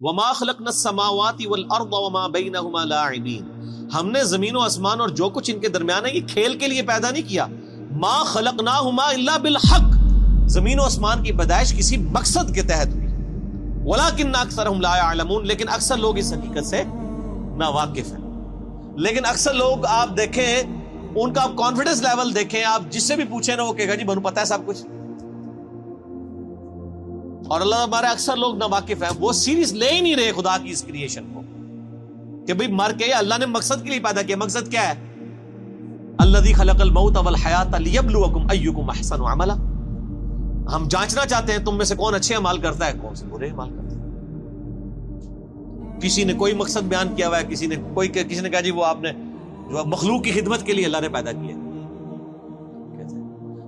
وما خلقنا السماوات والارض وما بينهما لاعبین، ہم نے زمین و آسمان اور جو کچھ ان کے درمیان ہے یہ کھیل کے لیے پیدا نہیں کیا. ما خلقناہما الا بالحق، زمین و آسمان کی پیدائش کسی مقصد کے تحت ہوئی. ولکن اکثرهم لا يعلمون، لیکن اکثر لوگ اس حقیقت سے ناواقف ہیں. لیکن اکثر لوگ آپ دیکھیں ان کا آپ کانفیڈنس لیول دیکھیں، آپ جس سے بھی پوچھیں نا وہ کہے گا جی بنو پتہ ہے سب کچھ. اور اللہ ہمارے اکثر لوگ ناواقف ہیں، وہ سیریس لے ہی نہیں رہے خدا کی اس کریشن کو کہ بھئی مر کے اللہ نے مقصد کے لیے پیدا کیا. مقصد کیا ہے؟ الذی خلق الموت والحیات لیبلوکم ایکم احسن عملا. ہم جانچنا چاہتے ہیں تم میں سے کون اچھے اعمال کرتا ہے، کون سے برے اعمال کرتا ہے. کسی نے کوئی مقصد بیان کیا ہوا ہے، کسی نے کہا جی وہ آپ نے جو مخلوق کی خدمت کے لیے اللہ نے پیدا کیا.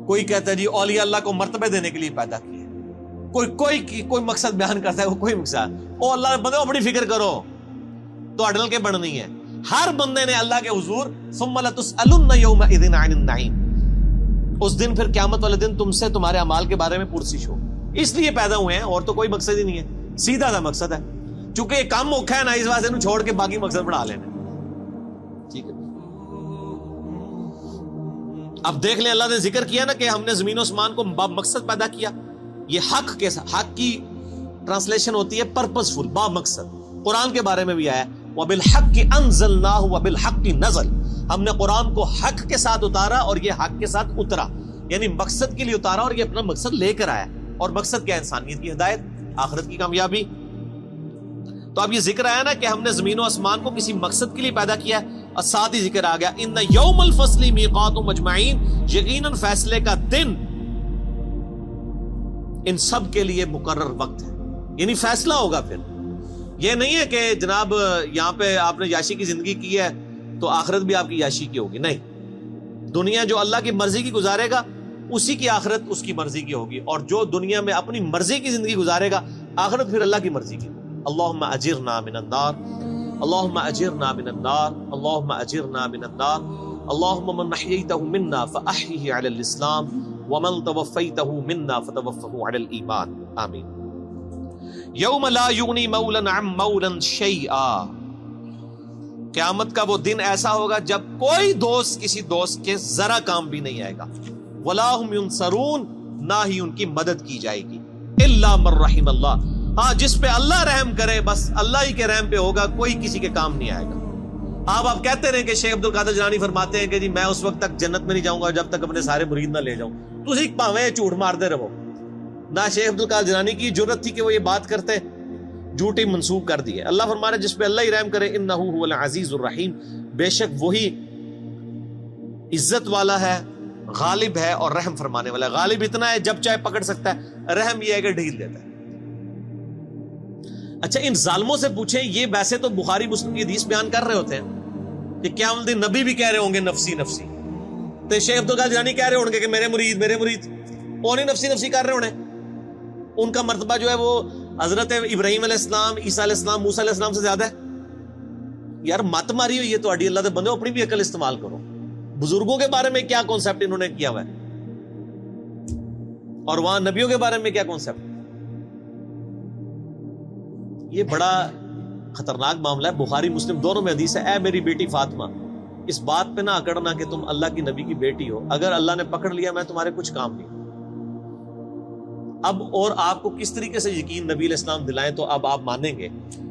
کوئی کہتا ہے جی اولیاء اللہ کو مرتبے دینے کے لیے پیدا کیا. کوئی مقصد بیان کرتا ہے، وہ کوئی مقصد او اللہ بندے اپنی فکر کرو تو اڈل کے بڑھنی ہے. ہر بندے نے اللہ کے حضور ثم لتسألن یومئذ عن النعیم، اس دن پھر قیامت والے دن تم سے تمہارے اعمال کے بارے میں پرسش ہو. اس لیے پیدا ہوئے ہیں اور تو کوئی مقصد ہی نہیں ہے، سیدھا سا مقصد ہے. چونکہ یہ کم اوکھا ہے نا، اس واسطے انہوں چھوڑ کے باقی مقصد بڑھا لینا. ٹھیک ہے، اب دیکھ لیں اللہ نے ذکر کیا نا کہ ہم نے زمین و آسمان کو با مقصد پیدا کیا. یہ حق کے ساتھ، حق کی ٹرانسلیشن ہوتی ہے پرپسفل، با مقصد. قرآن کے بارے میں بھی آیا وَبِالْحَقِّ أَنزَلْنَاهُ وَبِالْحَقِّ نَزَلَ، ہم نے قرآن کو حق کے ساتھ اتارا اور یہ حق کے ساتھ اترا. یعنی مقصد کے لیے اتارا اور یہ اپنا مقصد لے کر آیا. اور مقصد کیا؟ انسانیت کی ہدایت، آخرت کی کامیابی. تو اب یہ ذکر آیا نا کہ ہم نے زمین و آسمان کو کسی مقصد کے لیے پیدا کیا، اور ساتھ ہی ذکر آ گیا ان یوم الفصل میقاتہم اجمعین، یقیناً فیصلے کا دن ان سب کے لیے مقرر وقت ہے. یعنی فیصلہ ہوگا. پھر یہ نہیں ہے کہ جناب یہاں پہ آپ نے یاشی کی زندگی کی ہے تو آخرت بھی آپ کی یاشی کی ہوگی. نہیں، دنیا جو اللہ کی مرضی کی گزارے گا اسی کی آخرت اس کی مرضی کی ہوگی، اور جو دنیا میں اپنی مرضی کی زندگی گزارے گا آخرت پھر اللہ کی مرضی کی. اللہم اجرنا من النار، اللہم اجرنا من النار، اللہم اجرنا من النار. اللہم من احییتہ منا فاحیہ علی الاسلام ومن توفیتہ منا فتوفہ علی الایمان. آمین. یوم لا یغنی مولا عن مولا شیئا، قیامت کا وہ دن ایسا ہوگا جب کوئی دوست کسی دوست کے ذرا کام بھی نہیں آئے گا. ولا هم ینصرون، نہ ہی ان کی مدد کی جائے گی. الا من رحم اللہ، ہاں جس پہ اللہ رحم کرے بس اللہ ہی کے رحم پہ ہوگا، کوئی کسی کے کام نہیں آئے گا. آپ کہتے رہے کہ شیخ عبد القادر جیلانی فرماتے ہیں کہ جی میں اس وقت تک جنت میں نہیں جاؤں گا جب تک اپنے سارے مرید نہ لے جاؤں. تسی پاویں جھوٹ مارتے رہو. نہ شیخ عبد القادر جیلانی کی جرت تھی کہ وہ یہ بات کرتے، جھوٹی منسوب کر دی ہے. اللہ فرما رہا ہے جس پہ اللہ ہی رحم کرے انہ هو العزیز الرحیم، بے شک وہی عزت والا ہے، غالب ہے اور رحم فرمانے والا ہے. غالب اتنا ہے جب چاہے پکڑ سکتا ہے، رحم یہ ہے کہ ڈھیل دیتا ہے. اچھا ان ظالموں سے پوچھیں، یہ ویسے تو بخاری مسلم کی حدیث بیان کر رہے ہوتے ہیں کہ قیامت دن نبی بھی کہہ رہے ہوں گے نفسی نفسی، تو شیخ عبد القادر جیلانی کہہ رہے ہوں گے کہ میرے مرید وہ نہیں نفسی نفسی کر رہے ہونے. ان کا مرتبہ جو ہے وہ حضرت ابراہیم علیہ السلام، عیسیٰ علیہ السلام، موسیٰ علیہ السلام سے زیادہ ہے. یار مت ماری ہوئی ہے تو اڈی اللہ دے بندے، اپنی بھی عقل استعمال کرو. بزرگوں کے بارے میں کیا کانسیپٹ انہوں نے کیا ہوا ہے اور وہاں نبیوں کے بارے میں کیا کانسیپٹ. یہ بڑا خطرناک معاملہ ہے. بخاری مسلم دونوں میں حدیث ہے اے میری بیٹی فاطمہ، اس بات پہ نہ اکڑنا کہ تم اللہ کی نبی کی بیٹی ہو، اگر اللہ نے پکڑ لیا میں تمہارے کچھ کام نہیں. اب اور آپ کو کس طریقے سے یقین نبی علیہ السلام دلائیں تو اب آپ مانیں گے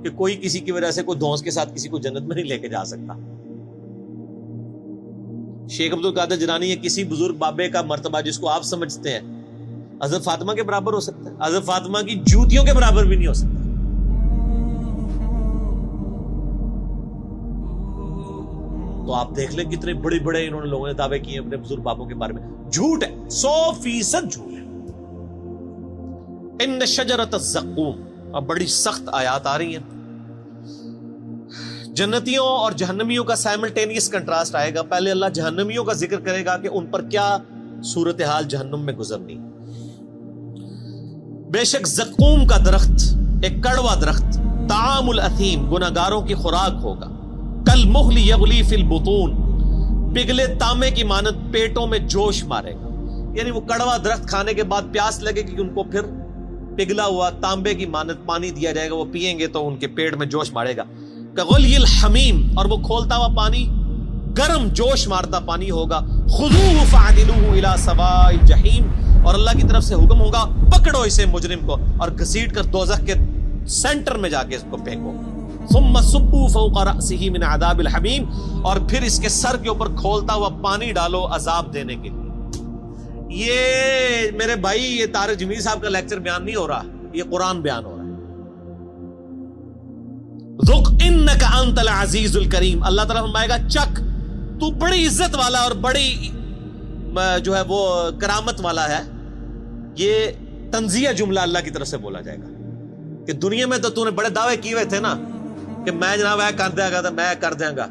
کہ کوئی کسی کی وجہ سے کوئی دھونس کے ساتھ کسی کو جنت میں نہیں لے کے جا سکتا. شیخ عبد القادر جیلانی یا کسی بزرگ بابے کا مرتبہ جس کو آپ سمجھتے ہیں حضرت فاطمہ کے برابر ہو سکتا ہے، حضرت فاطمہ کی جوتیوں کے برابر بھی نہیں ہو سکتا. تو آپ دیکھ لیں کتنے بڑے بڑے انہوں نے لوگوں نے دعوے کیے اپنے بزرگ بابوں کے بارے میں. جھوٹ ہے، 100% جھوٹ ہے. ان شجرۃ الزقوم، اب بڑی سخت آیات آ رہی ہیں. جنتیوں اور جہنمیوں کا سائملٹینیس کنٹراسٹ آئے گا. پہلے اللہ جہنمیوں کا ذکر کرے گا کہ ان پر کیا صورتحال جہنم میں گزرنی. بے شک زقوم کا درخت ایک کڑوا درخت، طعام الاثیم گناہگاروں کی خوراک ہوگا. کالمہل یغلی فی البطون، پگھلے تانبے کی مانند پیٹوں میں جوش مارے گا. یعنی وہ کڑوا درخت کھانے کے بعد پیاس لگے گی ان کو، پھر پگھلا ہوا تانبے کی مانت پانی دیا جائے گا, وہ پیئیں گے تو ان کے پیٹ میں جوش مارے گا. کغلی الحمیم, اور وہ کھولتا ہوا پانی گرم جوش مارتا پانی ہوگا. خذوہ فاعدلوہ الی سواء الجحیم, اور اللہ کی طرف سے حکم ہوگا پکڑو اسے مجرم کو اور گھسیٹ کر دوزخ کے سینٹر میں جا کے اس کو پھینکو. ثم صبوا فوق رأسہ من عذاب الحمیم, اور پھر اس کے سر کے اوپر کھولتا ہوا پانی ڈالو عذاب دینے کے لیے. یہ میرے بھائی یہ طارق جمیل صاحب کا لیکچر بیان نہیں ہو رہا, یہ قرآن بیان ہو رہا ہے. ذق انک انت العزیز الکریم, اللہ تعالیٰ فرمائے گا چک, تو بڑی عزت والا اور بڑی جو ہے وہ کرامت والا ہے. یہ تنزیہ جملہ اللہ کی طرف سے بولا جائے گا کہ دنیا میں تو نے بڑے دعوے کیے ہوئے تھے نا کہ میں جناب کر دیا گا, میں کر دیا گا,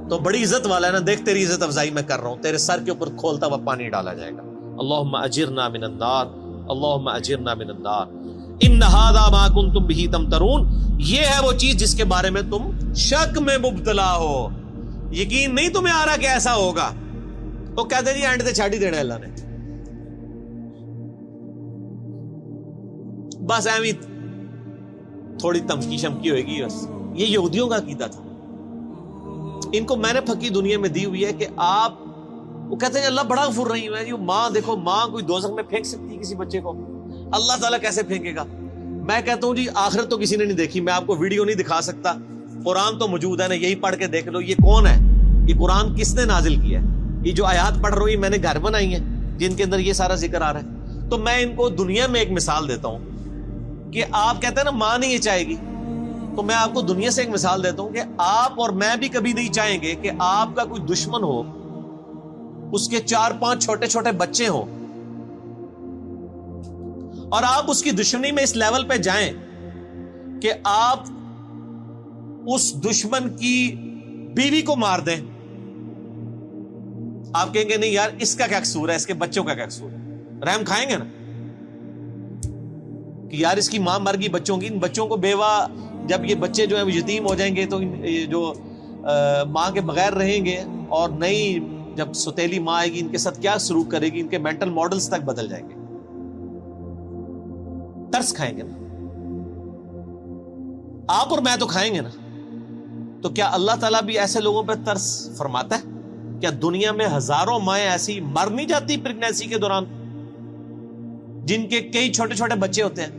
تو بڑی عزت والا ہے نا, دیکھ تیری عزت افزائی میں کر رہا ہوں, تیرے سر کے اوپر کھولتا ہوا پانی ڈالا جائے گا. اللہم اجرنا من النار, اللہم اجرنا من النار. ان ھذا ما کنتم بہ تمترون, یہ ہے وہ چیز جس کے بارے میں تم شک میں مبتلا ہو, یقین نہیں تمہیں آ رہا کہ ایسا ہوگا. تو کہتے جی اینڈ تے چھاڑ ہی دینا اللہ نے, بس ایویں تھوڑی تمکی شمکی ہوئے گی بس. یہ یہودیوں کا عقیدہ تھا, ان کو میں نے پھکی دنیا میں دی ہوئی ہے کہ آپ, وہ کہتے ہیں اللہ بڑا غفور رحیم ہے. ماں دیکھو, ماں کوئی دوزخ میں پھینک سکتی ہے کسی بچے کو, اللہ تعالیٰ کیسے پھینکے گا؟ میں کہتا ہوں جی آخرت تو کسی نے نہیں دیکھی, میں آپ کو ویڈیو نہیں دکھا سکتا, قرآن تو موجود ہے نا, یہی پڑھ کے دیکھ لو. یہ کون ہے, یہ قرآن کس نے نازل کیا ہے؟ یہ جو آیات پڑھ رہی میں نے گھر بنائی ہیں جن کے اندر یہ سارا ذکر آ رہا ہے. تو میں ان کو دنیا میں ایک مثال دیتا ہوں کہ آپ کہتے ہیں نا ماں نہیں یہ چاہے گی, تو میں آپ کو دنیا سے ایک مثال دیتا ہوں کہ آپ اور میں بھی کبھی نہیں چاہیں گے کہ آپ کا کوئی دشمن ہو, اس کے 4-5 چھوٹے چھوٹے بچے ہوں, اور آپ اس کی دشمنی میں اس لیول پہ جائیں کہ آپ اس دشمن کی بیوی کو مار دیں. آپ کہیں گے نہیں یار اس کا کیا قصور ہے, اس کے بچوں کا کیا قصور ہے, رحم کھائیں گے نا کہ یار اس کی ماں مر گئی بچوں کی, ان بچوں کو بیوہ, جب یہ بچے جو ہیں وہ یتیم ہو جائیں گے تو جو ماں کے بغیر رہیں گے, اور نئی جب ستیلی ماں آئے گی ان کے ساتھ کیا سلوک کرے گی, ان کے مینٹل ماڈلز تک بدل جائیں گے. ترس کھائیں گے نا آپ اور میں, تو کھائیں گے نا. تو کیا اللہ تعالیٰ بھی ایسے لوگوں پہ ترس فرماتا ہے؟ کیا دنیا میں ہزاروں مائیں ایسی مر نہیں جاتی پریگنینسی کے دوران جن کے کئی چھوٹے چھوٹے بچے ہوتے ہیں؟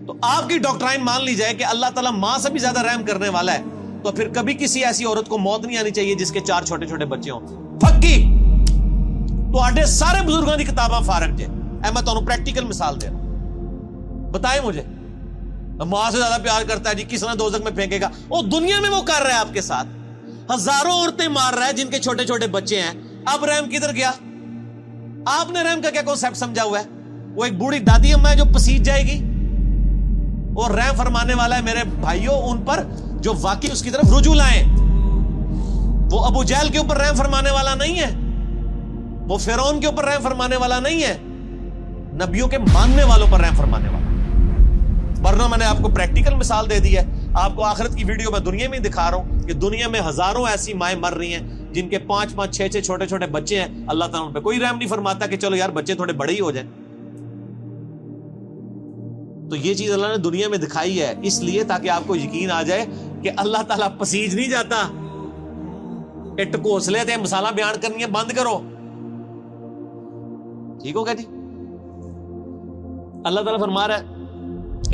تو آپ کی ڈاکٹرائن مان لی جائے کہ اللہ تعالیٰ ماں سے بھی زیادہ رحم کرنے والا ہے, تو پھر کبھی کسی ایسی عورت کو موت نہیں آنی چاہیے جس کے 4 چھوٹے چھوٹے بچے ہوں. پھکی تو آڈے سارے بزرگوں کی کتاباں فارغ جے, میں تو پریکٹیکل مثال دے رہا ہوں. بتائیں مجھے ماں سے زیادہ پیار کرتا ہے جی, کس نے دوزخ میں پھینکے گا؟ وہ دنیا میں وہ کر رہا ہے آپ کے ساتھ, ہزاروں عورتیں مار رہا ہے جن کے چھوٹے چھوٹے بچے ہیں. اب رحم کدھر گیا؟ آپ نے رحم کا کیا کانسیپٹ سمجھا ہوا ہے؟ وہ ایک بوڑھی دادی اماں ہے جو پسیج جائے گی, اور رحم فرمانے والا ہے میرے بھائیوں ان پر جو واقعی اس کی طرف رجوع لائیں. وہ ابو جہل کے اوپر رحم فرمانے والا نہیں ہے, وہ فرعون کے اوپر رحم فرمانے والا نہیں ہے, نبیوں کے ماننے والوں پر رحم فرمانے والا. ورنہ میں نے آپ کو پریکٹیکل مثال دے دی ہے, آپ کو آخرت کی ویڈیو میں دنیا میں دکھا رہا ہوں کہ دنیا میں ہزاروں ایسی مائیں مر رہی ہیں جن کے 5-5 6-6 چھوٹے چھوٹے بچے ہیں. اللہ تعالیٰ ان پہ کوئی رحم نہیں فرماتا کہ چلو یار بچے تھوڑے بڑے ہی ہو جائیں. تو یہ چیز اللہ نے دنیا میں دکھائی ہے اس لیے تاکہ آپ کو یقین آ جائے کہ اللہ تعالیٰ پسیج نہیں جاتا. ٹکوسلے تھے مسالہ بیان کرنی ہے بند کرو, ٹھیک ہوگا جی. اللہ تعالیٰ فرما رہا ہے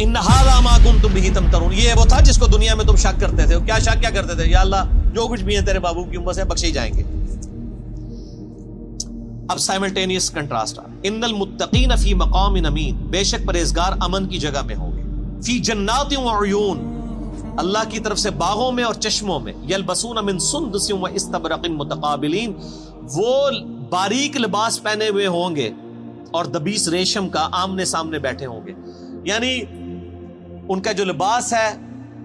ان ھذا ما کنتم بہ تمترون, یہ وہ تھا جس کو دنیا میں تم شک کرتے تھے. کیا شک کیا کرتے تھے؟ یا اللہ جو کچھ بھی ہے تیرے بابو کی امت سے بخشے جائیں گے. اب سائملٹینیس کنٹراسٹ ان المتقین فی مقام امین, بے شک پرہیزگار امن کی جگہ میں ہوں گے. فی جنات و عیون, اللہ کی طرف سے باغوں میں اور چشموں میں. یلبسون من سندس و استبرق متقابلین, وہ باریک لباس پہنے ہوئے ہوں گے اور دبیس ریشم کا آمنے سامنے بیٹھے ہوں گے. یعنی ان کا جو لباس ہے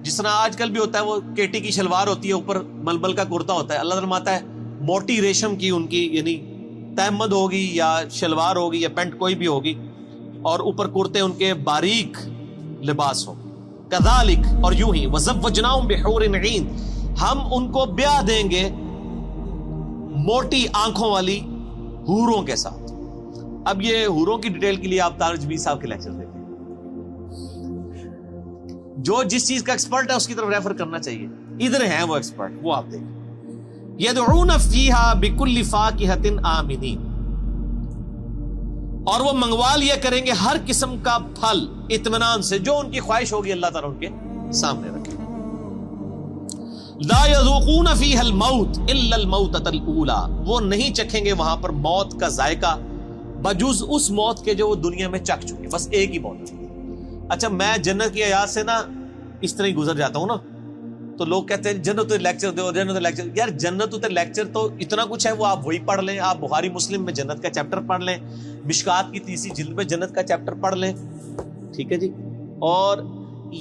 جس طرح آج کل بھی ہوتا ہے, وہ کیٹی کی شلوار ہوتی ہے, اوپر ململ کا کرتا ہوتا ہے. اللہ فرماتا ہے موٹی ریشم کی ان کی یعنی تہمد ہوگی یا شلوار ہوگی یا پینٹ کوئی بھی ہوگی, اور اوپر کرتے ان کے باریک لباس ہو. کذالک, اور یوں ہی وزوجناہم بحور عین, ہم ان کو بیاہ دیں گے موٹی آنکھوں والی حوروں کے ساتھ. اب یہ حوروں کی ڈیٹیل کے لیے آپ طارق جمیل صاحب کے لیکچر دیکھیں. جو جس چیز کا ایکسپرٹ ہے اس کی طرف ریفر کرنا چاہیے. ادھر ہیں وہ ایکسپرٹ, وہ آپ دیکھیں. یدعون فیہا بکل فاکہۃ آمنین, اور وہ منگوا لیا کریں گے ہر قسم کا پھل اطمینان سے, جو ان کی خواہش ہوگی اللہ تعالیٰ ان کے سامنے رکھے. لا یذوقون فیہا الموت الا الموتۃ الاولی, وہ نہیں چکھیں گے وہاں پر موت کا ذائقہ بجز اس موت کے جو وہ دنیا میں چکھ چکے, بس ایک ہی موت. اچھا میں جنت کی آیات سے نا اس طرح ہی گزر جاتا ہوں نا, تو لوگ کہتے ہیں جنت لیکچر دو, جنت لیکچر. یار جنت لیکچر تو اتنا کچھ ہے, وہ آپ وہی پڑھ لیں. آپ بخاری مسلم میں جنت کا چیپٹر پڑھ لیں, مشکات کی 30 جلد میں جنت کا چیپٹر پڑھ لیں, ٹھیک ہے جی. اور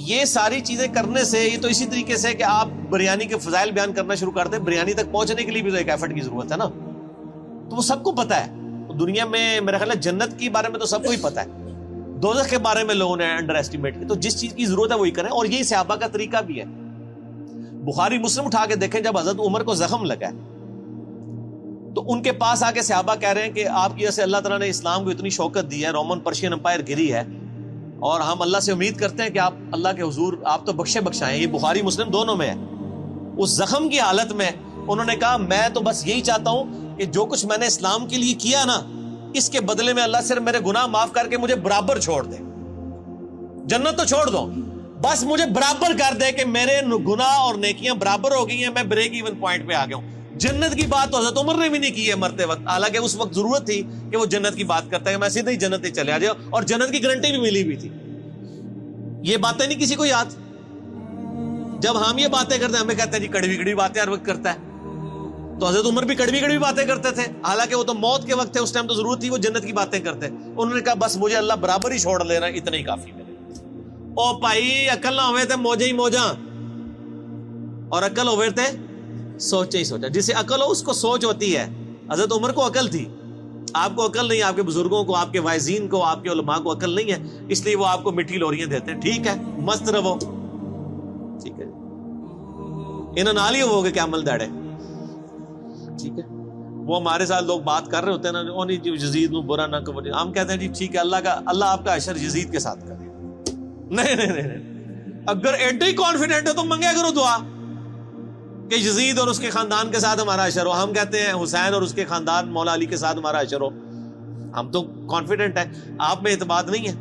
یہ ساری چیزیں کرنے سے یہ تو اسی طریقے سے کہ آپ بریانی کے فضائل بیان کرنا شروع کر دیں, بریانی تک پہنچنے کے لیے بھی تو ایک ایفرٹ کی ضرورت ہے نا. تو وہ سب کو پتا ہے دنیا میں, میرا خیال ہے جنت کے بارے میں تو سب کو ہی پتا ہے, دوزخ کے بارے میں لوگوں نے انڈر ایسٹیمیٹ کی. تو جس چیز کی ضرورت ہے وہی کریں, اور یہی صحابہ کا طریقہ بھی ہے. بخاری مسلم اٹھا کے دیکھیں, جب حضرت عمر کو زخم لگا ہے تو ان کے پاس آ کے صحابہ کہہ رہے ہیں کہ آپ کی وجہ سے اللہ تعالیٰ نے اسلام کو اتنی شوکت دی ہے, رومن پرشین امپائر گری ہے, اور ہم اللہ سے امید کرتے ہیں کہ آپ اللہ کے حضور آپ تو بخشے بخشائیں. یہ بخاری مسلم دونوں میں ہے. اس زخم کی حالت میں انہوں نے کہا میں تو بس یہی چاہتا ہوں کہ جو کچھ میں نے اسلام کے لیے کیا نا, اس کے بدلے میں اللہ صرف میرے گناہ معاف کر کے مجھے برابر چھوڑ دے. جنت تو چھوڑ دو, بس مجھے برابر کر دے کہ میرے گناہ اور نیکیاں برابر ہو گئی ہیں, میں بریک ایون پوائنٹ پہ آ گیا ہوں. جنت کی بات تو حضرت عمر نے بھی نہیں کی ہے مرتے وقت, حالانکہ اس وقت ضرورت تھی کہ وہ جنت کی بات کرتا ہے کہ میں سیدھے ہی جنت ہی چلے آ جاؤ, اور جنت کی گارنٹی بھی ملی بھی تھی. یہ باتیں نہیں کسی کو یاد. جب ہم یہ باتیں کرتے ہیں ہمیں کہتے ہیں جی کڑوی کڑوی باتیں ہر وقت کرتا ہے. تو حضرت عمر بھی کڑوی کڑوی باتیں کرتے تھے, حالانکہ وہ تو موت کے وقت تھے, اس ٹائم تو ضرورت تھی وہ جنت کی باتیں کرتے. انہوں نے کہا بس مجھے اللہ برابر ہی چھوڑ لینا, اتنا ہی کافی میرے. او بھائی عقل نہ ہوئے تھے موجے ہی موجاں, اور عقل ہوئے تھے سوچے ہی سوچا. جسے عقل ہو اس کو سوچ ہوتی ہے. حضرت عمر کو عقل تھی, آپ کو عقل نہیں, آپ کے بزرگوں کو, آپ کے واعظین کو, آپ کے علماء کو عقل نہیں ہے, اس لیے وہ آپ کو میٹھی لوریاں دیتے ہیں. ٹھیک ہے مست رہو, ٹھیک ہے, انہوں نال ہی ہو گے کیا عمل داڑے, ٹھیک ہے. وہ ہمارے ساتھ لوگ بات کر رہے ہوتے ہیں نا, وہ نہیں یزید نو برا نہ کرو, ہم کہتے ہیں جی ٹھیک ہے اللہ آپ کا حشر یزید کے ساتھ کرے. نہیں, اگر ایڈی کانفیڈنٹ ہو تو منگے کرو دعا کہ یزید اور اس کے خاندان کے ساتھ ہمارا حشر ہو. ہم کہتے ہیں حسین اور اس کے خاندان مولا علی کے ساتھ ہمارا حشر ہو. ہم تو کانفیڈنٹ ہیں, آپ میں اعتماد نہیں ہے.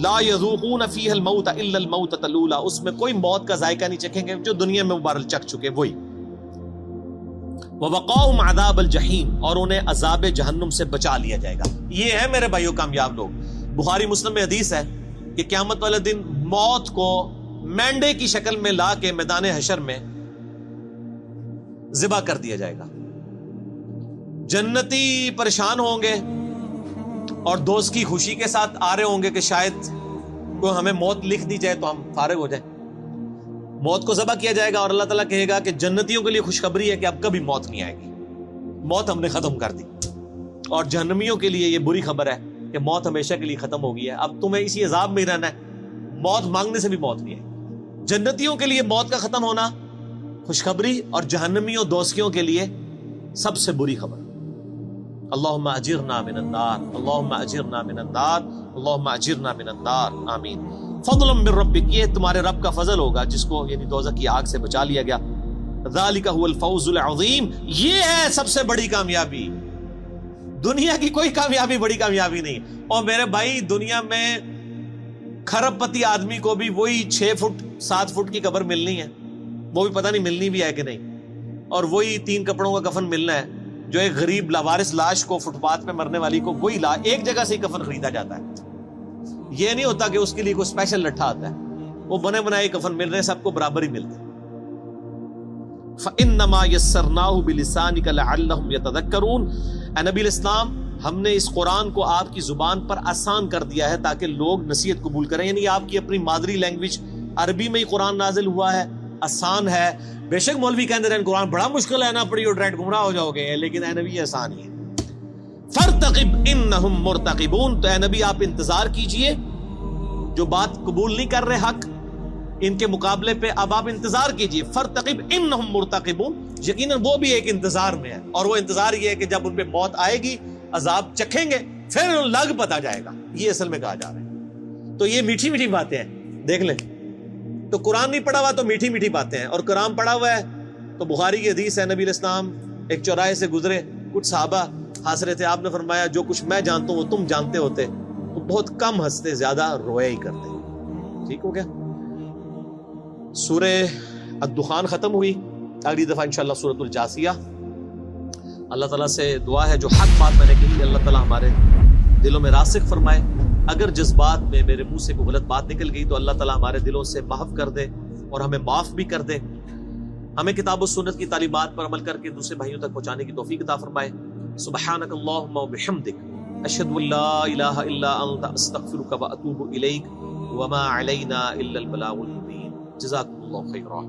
لا یذوقون فیہا الموت الا الموتۃ الاولی, اس میں کوئی موت کا ذائقہ نہیں چکھیں گے جو دنیا میں مبارک چکھ چکے وہی. وَوَقَاهُمْ عَذَابَ الْجَحِيمِ, اور انہیں عذاب جہنم سے بچا لیا جائے گا. یہ ہے میرے بھائیوں کامیاب لوگ. بخاری مسلم میں حدیث ہے کہ قیامت والے دن موت کو مینڈے کی شکل میں لا کے میدان حشر میں ذبح کر دیا جائے گا. جنتی پریشان ہوں گے اور دوست کی خوشی کے ساتھ آ رہے ہوں گے کہ شاید کوئی ہمیں موت لکھ دی جائے تو ہم فارغ ہو جائیں. موت کو ذبح کیا جائے گا اور اللہ تعالیٰ کہے گا کہ جنتیوں کے لیے خوشخبری ہے کہ اب کبھی موت نہیں آئے گی, موت ہم نے ختم کر دی. اور جہنمیوں کے لیے یہ بری خبر ہے کہ موت ہمیشہ کے لیے ختم ہو گئی ہے, اب تمہیں اسی عذاب میں ہی رہنا ہے, موت مانگنے سے بھی موت نہیں آئے. جنتیوں کے لیے موت کا ختم ہونا خوشخبری, اور جہنمیوں دوستیوں کے لیے سب سے بری خبر. اللہم اجرنا من النار, اللہم اجرنا من النار, اللہم اجرنا من النار, آمین. فضلا من ربک, یہ تمہارے رب کا فضل ہوگا جس کو یعنی دوزخ کی آگ سے بچا لیا گیا. ذالک هو الفوز العظیم, یہ ہے سب سے بڑی کامیابی. دنیا کی کوئی کامیابی بڑی کامیابی نہیں. اور میرے بھائی دنیا میں کھرب پتی آدمی کو بھی وہی 6 فٹ 7 فٹ کی قبر ملنی ہے, وہ بھی پتہ نہیں ملنی بھی ہے کہ نہیں, اور وہی 3 کپڑوں کا کفن ملنا ہے. جو ایک غریب لاوارث لاش کو, فٹ پاتھ پہ مرنے والی کو, وہی ایک جگہ سے ہی کفن خریدا جاتا ہے. یہ نہیں ہوتا کہ اس کے لیے کوئی اسپیشل لٹھا آتا ہے, وہ بنے بنائے کفن مل رہے ہیں, سب کو برابر ہی ملتے ہیں. فَإِنَّمَا يَسَّرْنَاهُ بِلِسَانِكَ لَعَلَّهُمْ يَتَذَكَّرُونَ, اے نبی الاسلام ہم نے اس قرآن کو آپ کی زبان پر آسان کر دیا ہے تاکہ لوگ نصیحت قبول کریں. یعنی آپ کی اپنی مادری لینگویج عربی میں ہی قرآن نازل ہوا ہے, آسان ہے. بے شک مولوی کہتے ہیں قرآن بڑا مشکل ہے, نہ پڑھی اور ڈائریکٹ گمراہ ہو جاؤ گے, لیکن اے نبی آسان ہی ہے. فَارْتَقِبْ إِنَّهُمْ مُرْتَقِبُونَ, تو اے نبی آپ انتظار کیجئے, جو بات قبول نہیں کر رہے حق ان کے مقابلے پہ اب آپ انتظار کیجئے. فَارْتَقِبْ إِنَّهُمْ مُرْتَقِبُونَ, یقیناً وہ بھی ایک انتظار میں ہے, اور وہ انتظار یہ ہے کہ جب ان پہ موت آئے گی عذاب چکھیں گے پھر لگ پتا جائے گا، یہ اصل میں کہا جا رہا ہے۔ تو یہ میٹھی میٹھی باتیں ہیں، دیکھ لیں، تو قرآن نہیں پڑھا ہوا تو میٹھی میٹھی باتیں ہیں، اور قرآن پڑھا ہوا ہے تو بخاری کی حدیث ہے، نبی علیہ السلام ایک چوراہے سے گزرے، کچھ صحابہ ہنس رہے تھے، آپ نے فرمایا جو کچھ میں جانتا ہوں وہ تم جانتے ہوتے تو بہت کم ہنستے، زیادہ رویا ہی کرتے۔ ٹھیک ہو گیا؟ سورہ الدخان ختم ہوئی، اگلی دفعہ انشاءاللہ سورۃ الجاثیہ۔ اللہ تعالیٰ سے دعا ہے جو حق بات میں نے کہی اللہ تعالیٰ ہمارے دلوں میں راسخ فرمائے، اگر جس بات میں میرے منہ سے کوئی غلط بات نکل گئی تو اللہ تعالیٰ ہمارے دلوں سے محو کر دے اور ہمیں معاف بھی کر دے، ہمیں کتاب و سنت کی تعلیمات پر عمل کر کے دوسرے بھائیوں تک پہنچانے کی توفیق عطا فرمائے۔ سبحانک اللہم و بحمدک، اشہد ان لا الہ الا انت، استغفرک و اتوب الیک، وما علینا الا البلاغ المبین۔ جزاکم اللہ خیرا۔